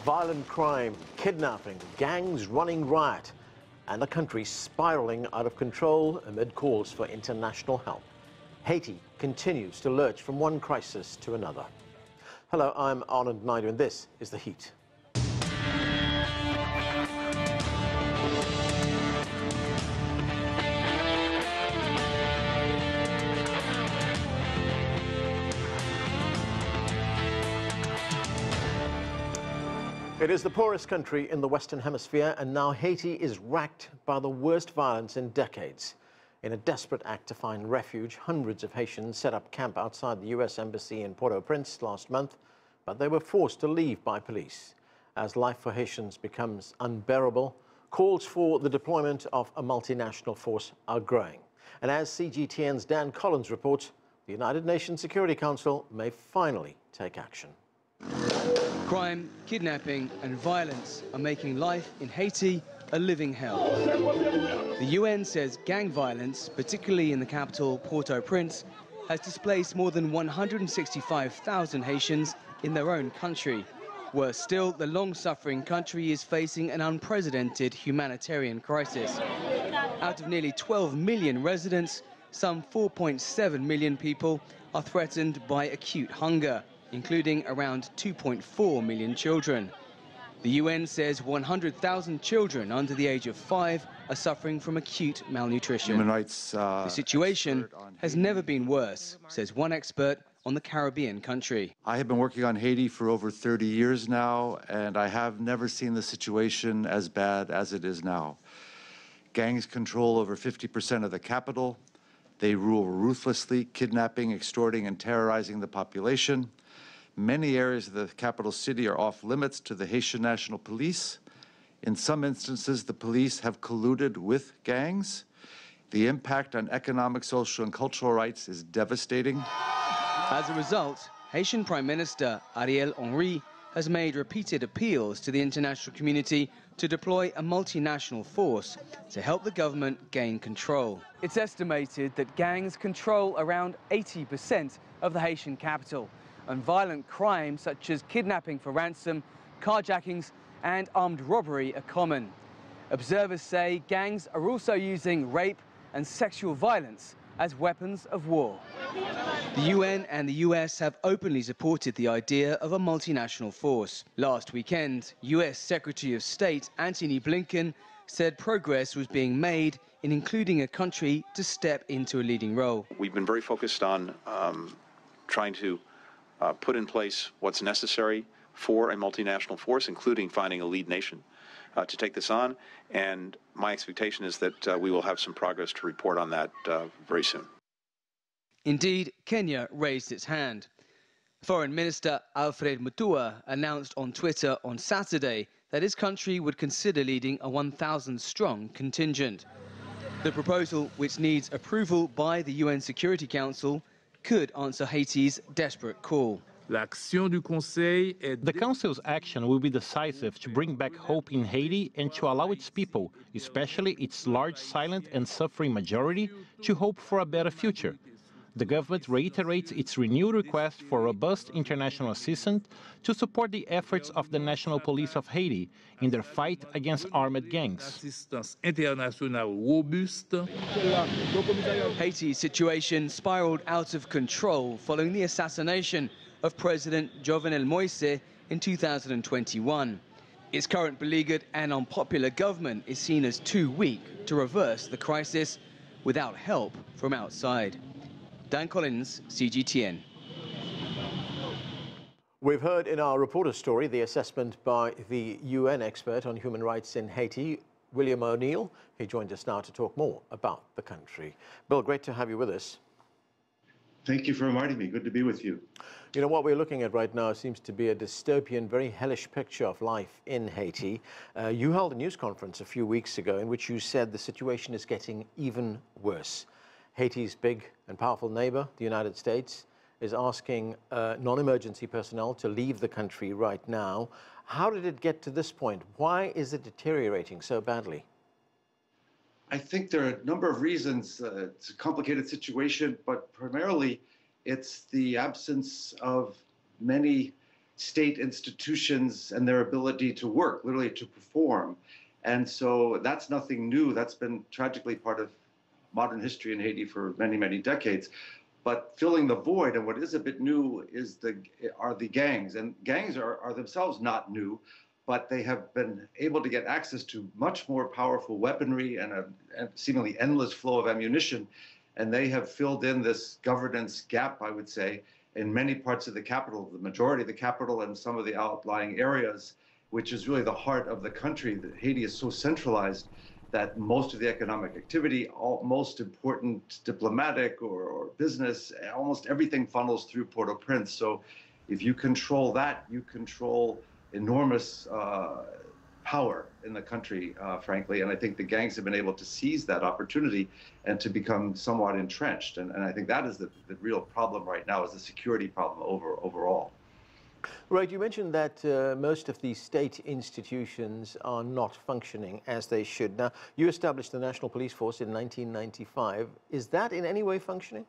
Violent crime, kidnapping, gangs running riot, and the country spiraling out of control amid calls for international help. Haiti continues to lurch from one crisis to another. Hello, I'm ONeill, and this is The Heat. It is the poorest country in the Western Hemisphere, and now Haiti is racked by the worst violence in decades. In a desperate act to find refuge, hundreds of Haitians set up camp outside the U.S. Embassy in Port-au-Prince last month, but they were forced to leave by police. As life for Haitians becomes unbearable, calls for the deployment of a multinational force are growing. And as CGTN's Dan Collins reports, the United Nations Security Council may finally take action. Crime, kidnapping and violence are making life in Haiti a living hell. The UN says gang violence, particularly in the capital Port-au-Prince, has displaced more than 165,000 Haitians in their own country. Worse still, the long-suffering country is facing an unprecedented humanitarian crisis. Out of nearly 12 million residents, some 4.7 million people are threatened by acute hunger, including around 2.4 million children. The UN says 100,000 children under the age of 5 are suffering from acute malnutrition. Human rights, the situation has never been worse, says one expert on the Caribbean country. I have been working on Haiti for over 30 years now, and I have never seen the situation as bad as it is now. Gangs control over 50% of the capital. They rule ruthlessly, kidnapping, extorting, and terrorizing the population. Many areas of the capital city are off limits to the Haitian National Police. In some instances, the police have colluded with gangs. The impact on economic, social, and cultural rights is devastating. As a result, Haitian Prime Minister Louis-Henri has made repeated appeals to the international community to deploy a multinational force to help the government gain control. It's estimated that gangs control around 80% of the Haitian capital, and violent crimes such as kidnapping for ransom, carjackings and armed robbery are common. Observers say gangs are also using rape and sexual violence as weapons of war. The UN and the US have openly supported the idea of a multinational force. Last weekend, US Secretary of State Antony Blinken said progress was being made in including a country to step into a leading role. We've been very focused on trying to put in place what's necessary for a multinational force, including finding a lead nation to take this on. And my expectation is that we will have some progress to report on that very soon. Indeed, Kenya raised its hand. Foreign Minister Alfred Mutua announced on Twitter on Saturday that his country would consider leading a 1,000-strong contingent. The proposal, which needs approval by the UN Security Council, could answer Haiti's desperate call. The Council's action will be decisive to bring back hope in Haiti and to allow its people, especially its large, silent and suffering majority, to hope for a better future. The government reiterates its renewed request for robust international assistance to support the efforts of the National Police of Haiti in their fight against armed gangs. Haiti's situation spiraled out of control following the assassination of President Jovenel Moïse in 2021. Its current beleaguered and unpopular government is seen as too weak to reverse the crisis without help from outside. Dan Collins, CGTN. We've heard in our reporter story the assessment by the UN expert on human rights in Haiti, William ONeill. He joins us now to talk more about the country. Bill, great to have you with us. Thank you for inviting me. Good to be with you. You know, what we're looking at right now seems to be a dystopian, very hellish picture of life in Haiti. You held a news conference a few weeks ago in which you said the situation is getting even worse. Haiti's big and powerful neighbor, the United States, is asking non-emergency personnel to leave the country right now. How did it get to this point? Why is it deteriorating so badly? I think there are a number of reasons. It's a complicated situation, but primarily it's the absence of many state institutions and their ability to work, literally to perform. And so that's nothing new. That's been tragically part of modern history in Haiti for many, many decades. But filling the void, and what is a bit new, are the gangs. And gangs are themselves not new, but they have been able to get access to much more powerful weaponry and a seemingly endless flow of ammunition. And they have filled in this governance gap, I would say, in many parts of the capital, the majority of the capital and some of the outlying areas, which is really the heart of the country. That Haiti is so centralized that most of the economic activity, most important diplomatic or business, almost everything funnels through Port-au-Prince. So if you control that, you control enormous power in the country, frankly. And I think the gangs have been able to seize that opportunity and to become somewhat entrenched. And I think that is the real problem right now, is the security problem overall. Right, you mentioned that most of the state institutions are not functioning as they should. Now, you established the National Police Force in 1995. Is that in any way functioning?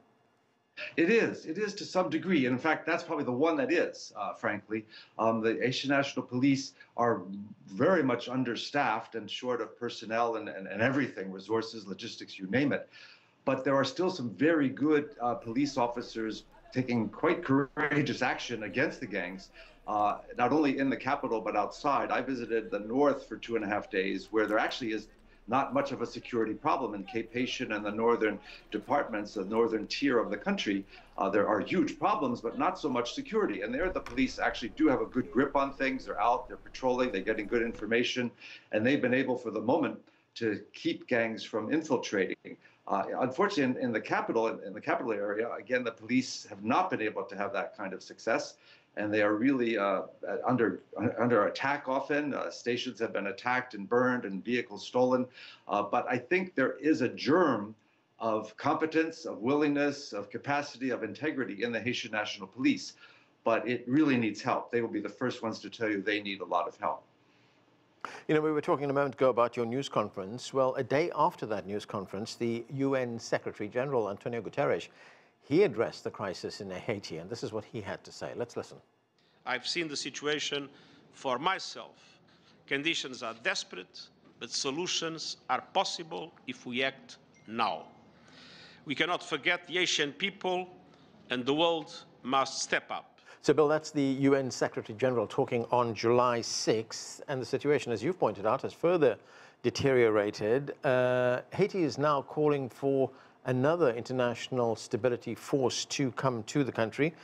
It is to some degree. And in fact, that's probably the one that is, frankly. The Haitian National Police are very much understaffed and short of personnel and everything, resources, logistics, you name it. But there are still some very good police officers taking quite courageous action against the gangs, not only in the capital, but outside. I visited the north for 2.5 days, where there actually is not much of a security problem in Cape Haitian and the northern departments, the northern tier of the country. There are huge problems, but not so much security. And there the police actually do have a good grip on things. They're out, they're patrolling, they're getting good information, and they've been able for the moment to keep gangs from infiltrating. Unfortunately, in the capital area, again, the police have not been able to have that kind of success, and they are really under attack often. Stations have been attacked and burned and vehicles stolen. But I think there is a germ of competence, of willingness, of capacity, of integrity in the Haitian National Police. But it really needs help. They will be the first ones to tell you they need a lot of help. You know, we were talking a moment ago about your news conference. Well, a day after that news conference, the UN Secretary General, Antonio Guterres, he addressed the crisis in Haiti, and this is what he had to say. Let's listen. I've seen the situation for myself. Conditions are desperate, but solutions are possible if we act now. We cannot forget the Haitian people, and the world must step up. So, Bill, that's the UN Secretary General talking on July 6th, and the situation, as you've pointed out, has further deteriorated. Haiti is now calling for another international stability force to come to the country.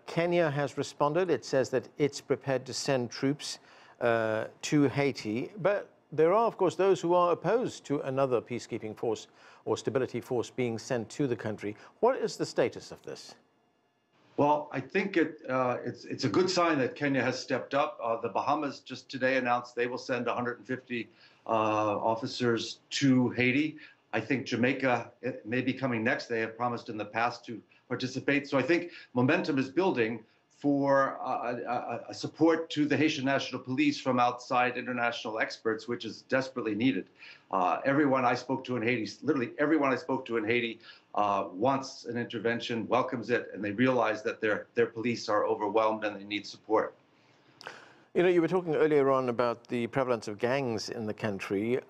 Kenya has responded. It says that it's prepared to send troops to Haiti, but there are, of course, those who are opposed to another peacekeeping force or stability force being sent to the country. What is the status of this? Well, I think it's a good sign that Kenya has stepped up. The Bahamas just today announced they will send 150 officers to Haiti. I think Jamaica may be coming next. They have promised in the past to participate. So I think momentum is building for a support to the Haitian National Police from outside international experts, which is desperately needed. Everyone I spoke to in Haiti, literally everyone I spoke to in Haiti, wants an intervention, welcomes it, and they realize that their police are overwhelmed and they need support. You know, you were talking earlier on about the prevalence of gangs in the country.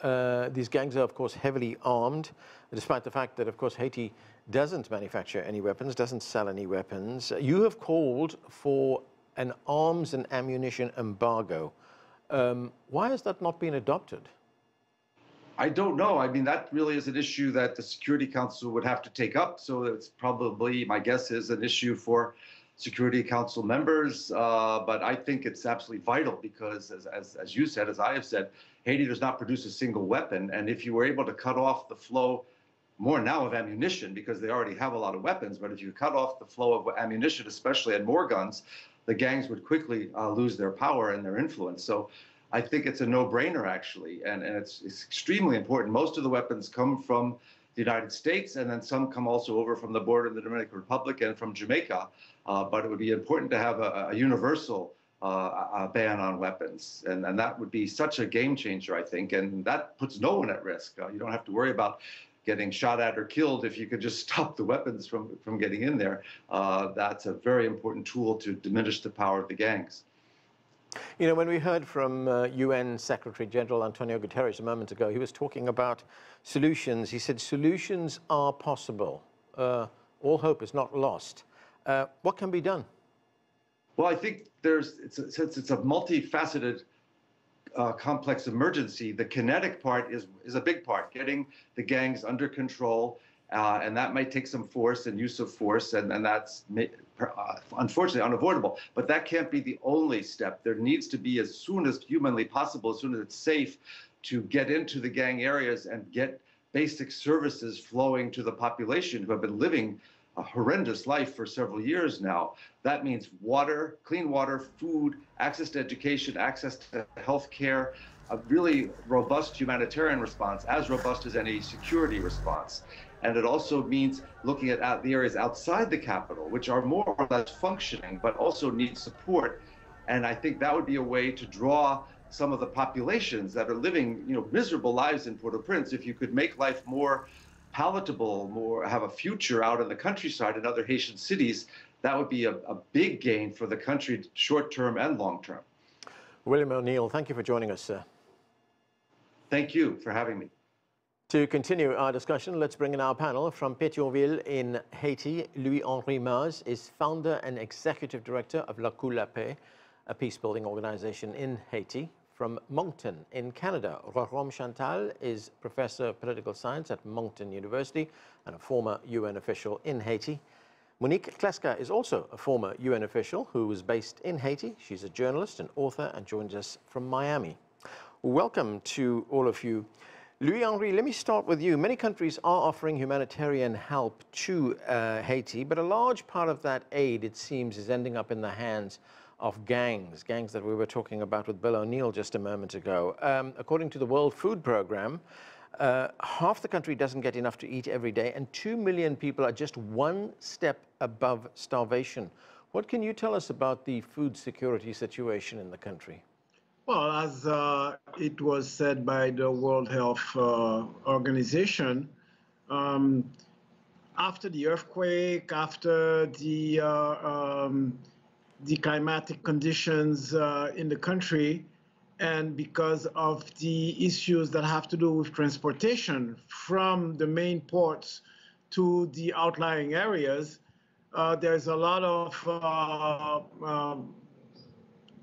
These gangs are, of course, heavily armed, despite the fact that, of course, Haiti doesn't manufacture any weapons, doesn't sell any weapons. You have called for an arms and ammunition embargo. Why has that not been adopted? I don't know. I mean, that really is an issue that the Security Council would have to take up. So it's probably, my guess is, an issue for Security Council members. But I think it's absolutely vital because, as you said, as I have said, Haiti does not produce a single weapon. And if you were able to cut off the flow more now of ammunition, because they already have a lot of weapons, but if you cut off the flow of ammunition, especially and more guns, the gangs would quickly lose their power and their influence. So I think it's a no-brainer, actually, and it's extremely important. Most of the weapons come from the United States, and then some come also over from the border of the Dominican Republic and from Jamaica. But it would be important to have a universal ban on weapons, and that would be such a game changer, I think, and that puts no one at risk. You don't have to worry about getting shot at or killed if you could just stop the weapons from getting in there. That's a very important tool to diminish the power of the gangs. You know, when we heard from UN Secretary General Antonio Guterres a moment ago, he was talking about solutions. He said solutions are possible. All hope is not lost. What can be done? Well, I think since it's a multifaceted complex emergency, the kinetic part is a big part, getting the gangs under control, and that might take some force and use of force, and that's unfortunately unavoidable. But that can't be the only step. There needs to be, as soon as humanly possible, as soon as it's safe, to get into the gang areas and get basic services flowing to the population who have been living a horrendous life for several years now. That means water, clean water, food, access to education, access to health care, a really robust humanitarian response, as robust as any security response. And it also means looking at the areas outside the capital, which are more or less functioning, but also need support. And I think that would be a way to draw some of the populations that are living, miserable lives in Port-au-Prince. If you could make life more palatable, have a future out in the countryside in other Haitian cities, that would be a big gain for the country, short-term and long-term. William ONeill, thank you for joining us, sir. Thank you for having me. To continue our discussion, let's bring in our panel. From Pétionville in Haiti, Louis-Henri is founder and executive director of Lakou, Lape, a peacebuilding organization in Haiti. From Moncton in Canada, Roromme Chantal is professor of political science at Moncton University and a former UN official in Haiti. Monique Kleska is also a former UN official who was based in Haiti. She's a journalist and author and joins us from Miami. Welcome to all of you. Louis-Henri, let me start with you. Many countries are offering humanitarian help to Haiti, but a large part of that aid, it seems, is ending up in the hands of gangs that we were talking about with Bill ONeill just a moment ago. According to the World Food Programme, half the country doesn't get enough to eat every day, and 2 million people are just one step above starvation. What can you tell us about the food security situation in the country? Well, as it was said by the World Health Organization, after the earthquake, after the climatic conditions in the country, and because of the issues that have to do with transportation from the main ports to the outlying areas, there's a lot of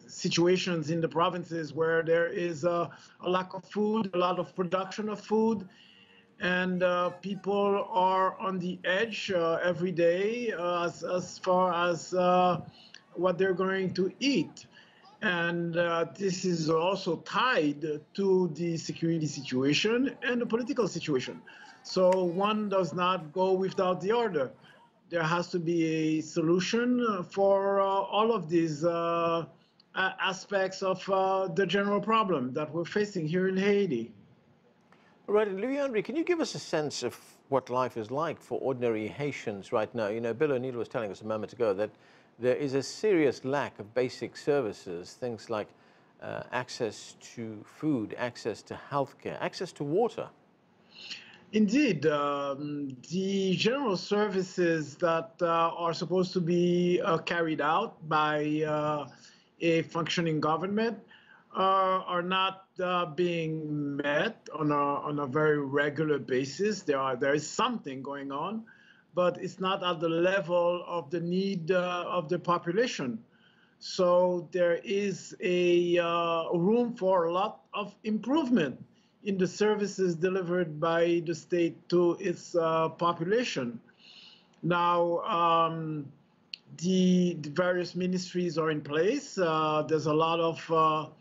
situations in the provinces where there is a lack of food, a lot of production of food, and people are on the edge every day as far as what they're going to eat. And this is also tied to the security situation and the political situation. So one does not go without the other. There has to be a solution for all of these aspects of the general problem that we're facing here in Haiti. Right, and Louis-Henri, can you give us a sense of what life is like for ordinary Haitians right now? You know, Bill ONeill was telling us a moment ago that there is a serious lack of basic services, things like access to food, access to healthcare, access to water. Indeed, the general services that are supposed to be carried out by a functioning government are not being met on a very regular basis. There is something going on, but it's not at the level of the need of the population. So there is a room for a lot of improvement in the services delivered by the state to its population. Now, the various ministries are in place. There's a lot of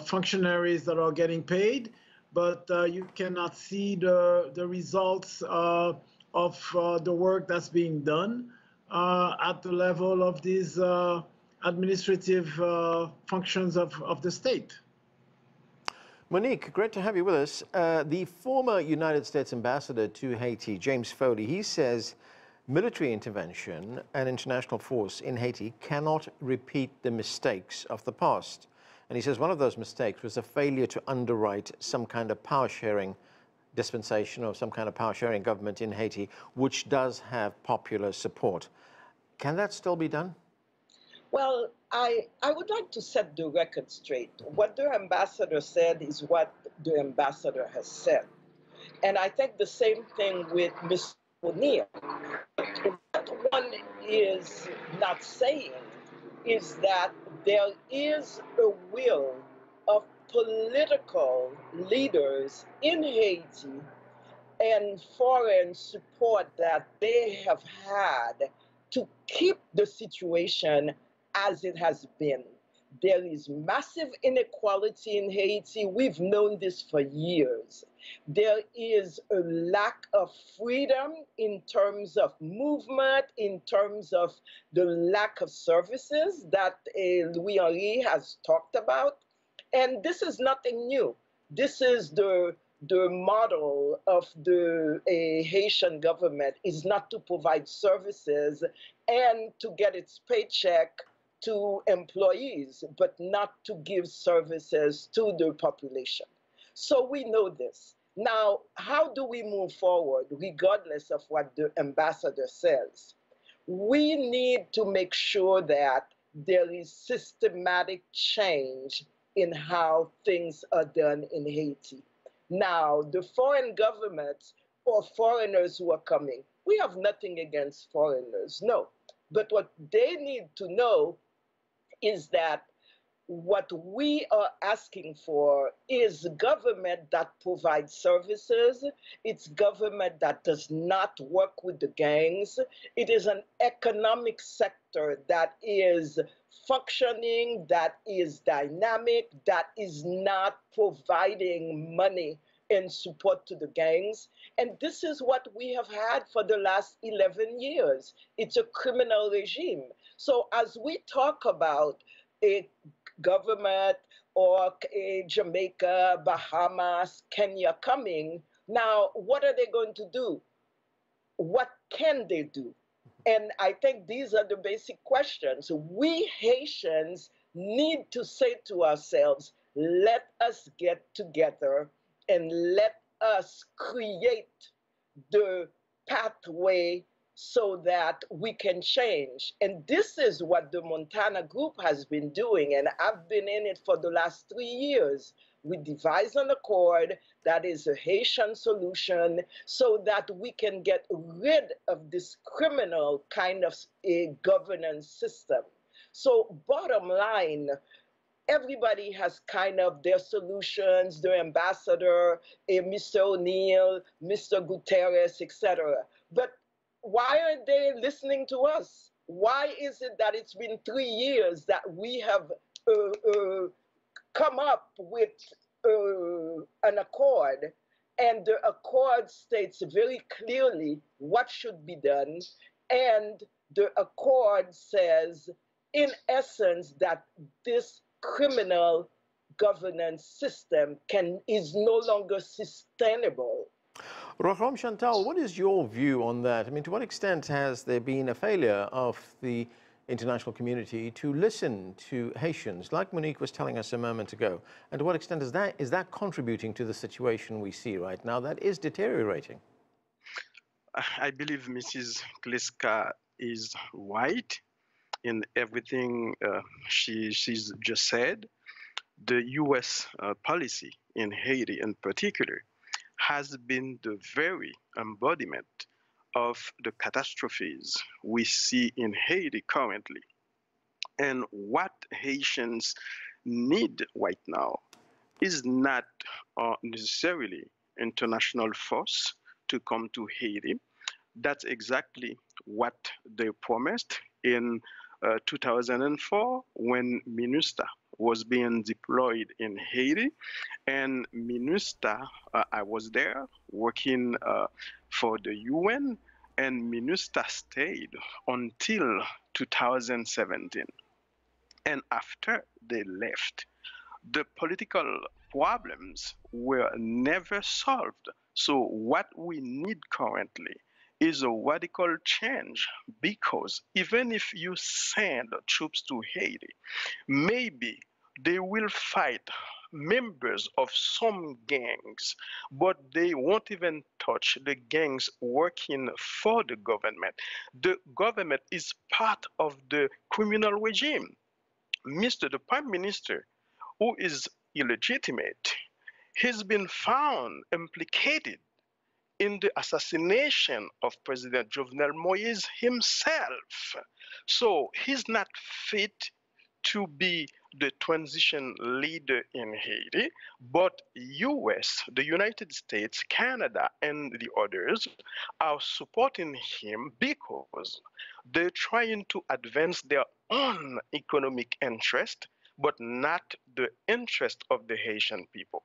functionaries that are getting paid, but you cannot see the results of the work that's being done at the level of these administrative functions of the state. Monique, great to have you with us. The former United States ambassador to Haiti, James Foley, he says military intervention and international force in Haiti cannot repeat the mistakes of the past. And he says one of those mistakes was a failure to underwrite some kind of power sharing dispensation of some kind of power-sharing government in Haiti, which does have popular support. Can that still be done? Well, I would like to set the record straight. What the ambassador said is what the ambassador has said. And I think the same thing with Mr. ONeill. What one is not saying is that there is a will of political leaders in Haiti and foreign support that they have had to keep the situation as it has been. There is massive inequality in Haiti. We've known this for years. There is a lack of freedom in terms of movement, in terms of the lack of services that Louis-Henri has talked about. And this is nothing new. This is the model of the Haitian government, is not to provide services and to get its paycheck to employees, but not to give services to the population. So we know this. Now, how do we move forward, regardless of what the ambassador says? We need to make sure that there is systematic change in how things are done in Haiti. Now, the foreign governments or foreigners who are coming, we have nothing against foreigners, no. But what they need to know is that what we are asking for is government that provides services. It's government that does not work with the gangs. It is an economic sector that is functioning, that is dynamic, that is not providing money and support to the gangs. And this is what we have had for the last 11 years. It's a criminal regime. So as we talk about a government or a Jamaica, Bahamas, Kenya coming, now what are they going to do? What can they do? And I think these are the basic questions. We Haitians need to say to ourselves, let us get together and let us create the pathway so that we can change. And this is what the Montana group has been doing, and I've been in it for the last 3 years. We devised an accord that is a Haitian solution so that we can get rid of this criminal kind of a governance system. So bottom line, everybody has kind of their solutions, their ambassador, Mr. ONeill, Mr. Guterres, etc. But why aren't they listening to us? Why is it that it's been 3 years that we have come up with an accord, and the accord states very clearly what should be done, and the accord says, in essence, that this criminal governance system is no longer sustainable. Roromme, Chantal, what is your view on that? I mean, to what extent has there been a failure of the international community to listen to Haitians, like Monique was telling us a moment ago? And to what extent is that contributing to the situation we see right now that is deteriorating? I believe Mrs. Kleska is right in everything she's just said. The U.S. policy in Haiti in particular has been the very embodiment of the catastrophes we see in Haiti currently. And what Haitians need right now is not necessarily international force to come to Haiti. That's exactly what they promised in 2004 when MINUSTA was being deployed in Haiti. And MINUSTA, I was there working for the UN, and MINUSTA stayed until 2017. And after they left, the political problems were never solved. So what we need currently is a radical change, because even if you send troops to Haiti, maybe they will fight members of some gangs, but they won't even touch the gangs working for the government. The government is part of the criminal regime. The Prime Minister, who is illegitimate, has been found implicated in the assassination of President Jovenel Moïse himself. So he's not fit to be the transition leader in Haiti, but US, the United States, Canada, and the others are supporting him because they're trying to advance their own economic interest, but not the interest of the Haitian people.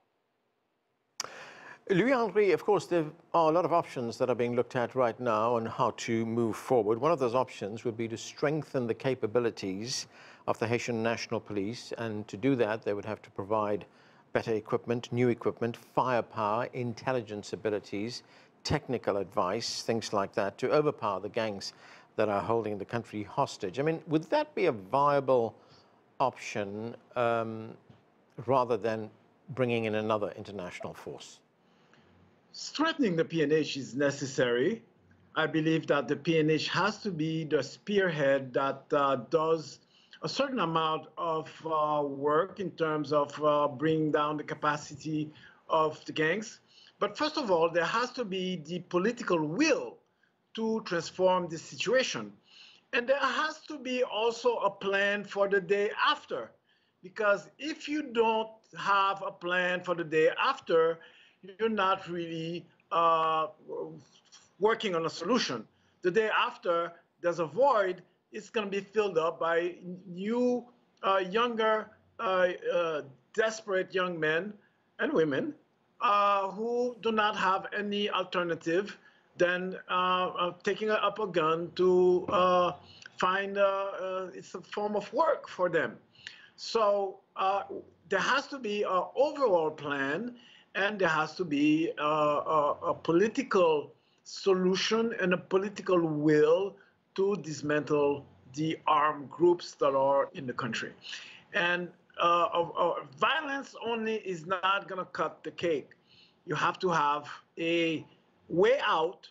Louis-Henri, of course, there are a lot of options that are being looked at right now on how to move forward. One of those options would be to strengthen the capabilities of the Haitian National Police, and to do that, they would have to provide better equipment, new equipment, firepower, intelligence abilities, technical advice, things like that, to overpower the gangs that are holding the country hostage. I mean, would that be a viable option rather than bringing in another international force? Strengthening the PNH is necessary. I believe that the PNH has to be the spearhead that does a certain amount of work in terms of bringing down the capacity of the gangs. But first of all, there has to be the political will to transform the situation. And there has to be also a plan for the day after. Because if you don't have a plan for the day after, you're not really working on a solution. The day after, there's a void. It's going to be filled up by new, younger, desperate young men and women who do not have any alternative than taking up a gun to find it's a form of work for them. So there has to be an overall plan, and there has to be a political solution and a political will to dismantle the armed groups that are in the country. And violence only is not going to cut the cake. You have to have a way out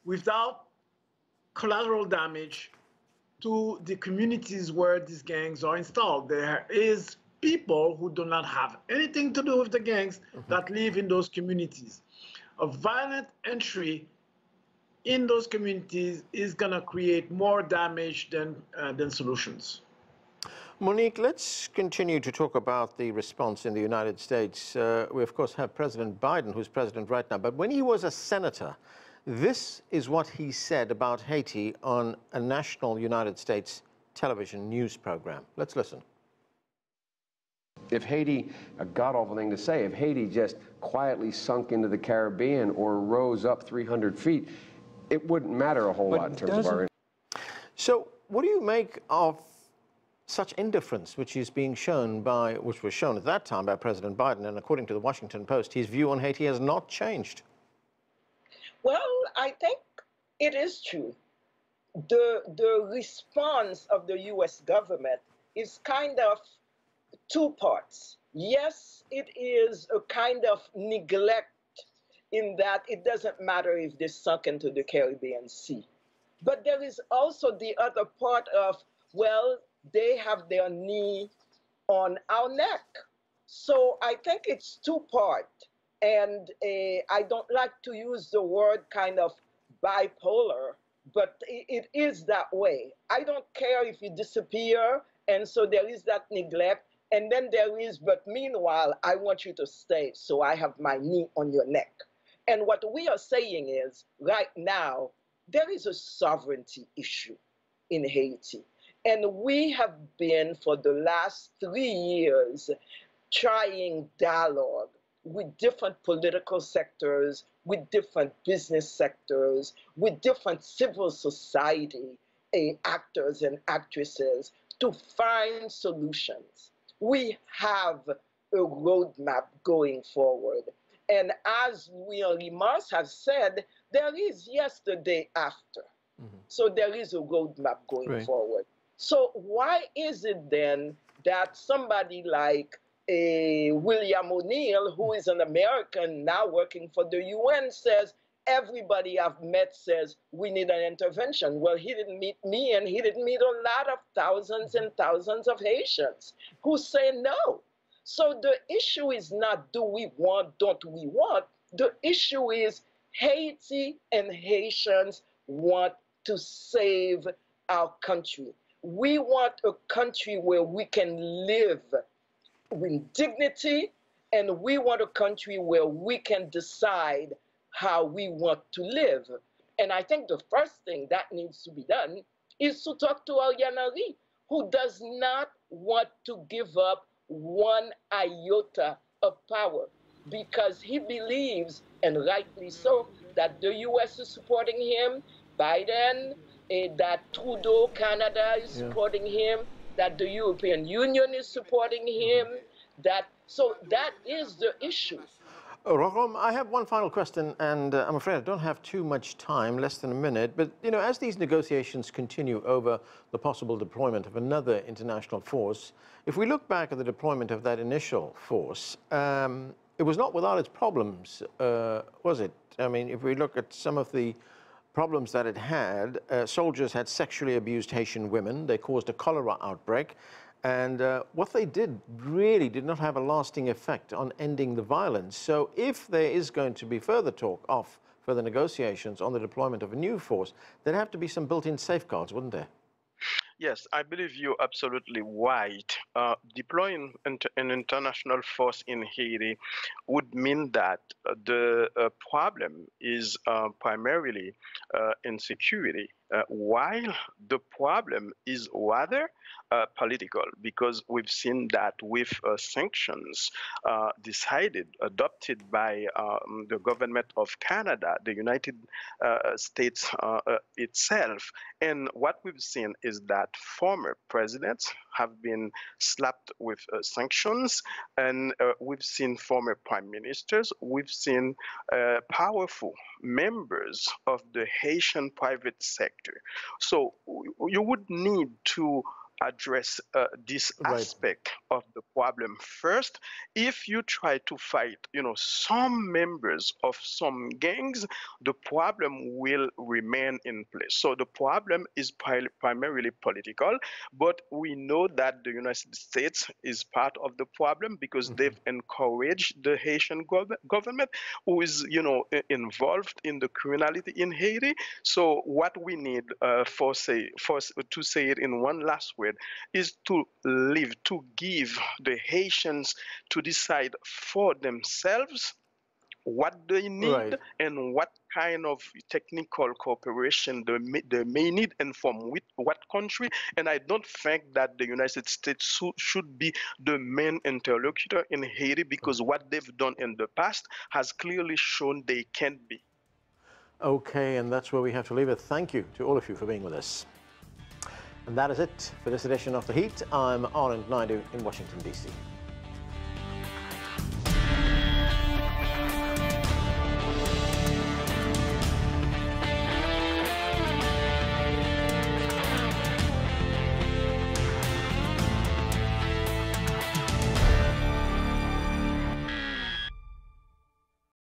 without collateral damage to the communities where these gangs are installed. There is people who do not have anything to do with the gangs that live in those communities. A violent entry in those communities is going to create more damage than solutions. Monique, let's continue to talk about the response in the United States. We, of course, have President Biden, who's president right now. But when he was a senator, this is what he said about Haiti on a national United States television news program. Let's listen. If Haiti, a god-awful thing to say, if Haiti just quietly sunk into the Caribbean or rose up 300 feet, it wouldn't matter a whole lot in terms of our... So what do you make of such indifference which was shown at that time by President Biden, and according to the Washington Post, his view on Haiti has not changed? Well, I think it is true. The response of the U.S. government is kind of two parts. Yes, it is a kind of neglect in that it doesn't matter if they sunk into the Caribbean Sea. But there is also the other part of, well, they have their knee on our neck. So I think it's two-part. And I don't like to use the word kind of bipolar, but it is that way. I don't care if you disappear, and so there is that neglect. And then there is, but meanwhile, I want you to stay, so I have my knee on your neck. And what we are saying is, right now, there is a sovereignty issue in Haiti. And we have been, for the last 3 years, trying dialogue with different political sectors, with different business sectors, with different civil society actors and actresses to find solutions. We have a roadmap going forward. And as Louis-Henri has said, there is yesterday after. So there is a roadmap going forward. So why is it then that somebody like William ONeill, who is an American now working for the UN, says everybody I've met says we need an intervention. Well, he didn't meet me, and he didn't meet a lot of thousands and thousands of Haitians who say no. So the issue is not do we want, don't we want. The issue is Haiti and Haitians want to save our country. We want a country where we can live with dignity, and we want a country where we can decide how we want to live. And I think the first thing that needs to be done is to talk to Louis-Henri, who does not want to give up one iota of power, because he believes, and rightly so, that the US is supporting him, Biden, that Trudeau, Canada is supporting him, that the European Union is supporting him, so that is the issue. Roromme, I have one final question, and I'm afraid I don't have too much time, less than a minute. But, you know, as these negotiations continue over the possible deployment of another international force, if we look back at the deployment of that initial force, it was not without its problems, was it? I mean, if we look at some of the problems that it had, soldiers had sexually abused Haitian women. They caused a cholera outbreak. And what they did really did not have a lasting effect on ending the violence. So if there is going to be further talk of further negotiations on the deployment of a new force, there'd have to be some built-in safeguards, wouldn't there? Yes, I believe you're absolutely right. Deploying an international force in Haiti would mean that the problem is primarily insecurity, while the problem is rather political, because we've seen that with sanctions adopted by the government of Canada, the United States itself. And what we've seen is that former presidents have been slapped with sanctions, and we've seen former prime ministers, we've seen powerful members of the Haitian private sector. So you would need to address this aspect of the problem first. If you try to fight, some members of some gangs, the problem will remain in place. So the problem is primarily political, but we know that the United States is part of the problem because they've encouraged the Haitian government, who is, involved in the criminality in Haiti. So what we need, to say it in one last word, is to give the Haitians to decide for themselves what they need and what kind of technical cooperation they may need, and from what country. And I don't think that the United States should be the main interlocutor in Haiti, because what they've done in the past has clearly shown they can't be. Okay, and that's where we have to leave it. Thank you to all of you for being with us. And that is it for this edition of The Heat. I'm Anand Naidu in Washington, D.C.